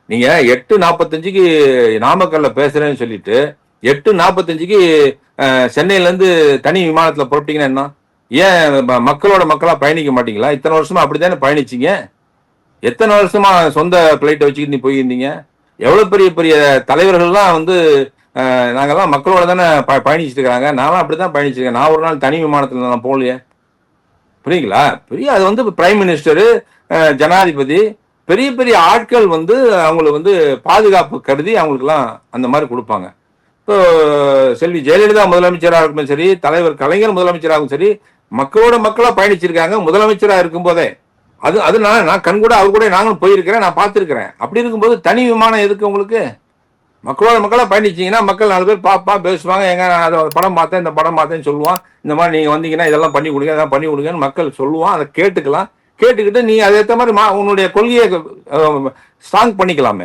நீங்க 8:45க்கு நாமக்கல்ல பேசுறேன்னு சொல்லிட்டு 8:45க்கு சென்னையில இருந்து தனி விமானத்துல புறப்பட்டீங்கன்னா என்ன? ஏன் மக்களோட மக்களா பயணிக்க மாட்டீங்களா? இத்தனை வருஷமா அப்படித்தானே பயணிச்சீங்க. எத்தனை வருஷமா சொந்த பிளைட்டை வச்சுக்கிட்டு நீ போயிருந்தீங்க? எவ்வளவு பெரிய பெரிய தலைவர்கள்லாம் வந்து நாங்கெல்லாம் மக்களோட தானே பயணிச்சுட்டு இருக்காங்க. நான்லாம் அப்படித்தான் பயணிச்சிருக்கேன். நான் ஒரு நாள் தனி விமானத்துல நான் போகலையே. புரியுங்களா? பெரிய அது வந்து பிரைம் மினிஸ்டரு, ஜனாதிபதி, பெரிய பெரிய ஆட்கள் வந்து அவங்களுக்கு வந்து பாதுகாப்பு கருதி அவங்களுக்குலாம் அந்த மாதிரி கொடுப்பாங்க. இப்போ செல்வி ஜெயலலிதா முதலமைச்சராக இருக்கும் சரி, தலைவர் கலைஞர் முதலமைச்சராகவும் சரி, மக்களோட மக்களா பயணிச்சிருக்காங்க முதலமைச்சராக இருக்கும் போதே. அது நான் கண் கூட அவர் கூட நாங்களும் போயிருக்கிறேன், நான் பார்த்துருக்கிறேன். அப்படி இருக்கும்போது தனி விமானம் எதுக்கு உங்களுக்கு? மக்களோட மக்களா பயணிச்சீங்கன்னா மக்கள் 4 பேர் பார்ப்பா பேசுவாங்க, எங்க அதை படம் பார்த்தேன் இந்த படம் பார்த்தேன்னு சொல்லுவான். இந்த மாதிரி நீங்க வந்தீங்கன்னா இதெல்லாம் பண்ணி கொடுங்க இதெல்லாம் பண்ணி கொடுங்கன்னு மக்கள் சொல்லுவான். அதை கேட்டுக்கலாம். கேட்டுக்கிட்டு நீ அதை ஏற்ற மாதிரி உன்னுடைய கொள்கையை ஸ்ட்ராங் பண்ணிக்கலாமே.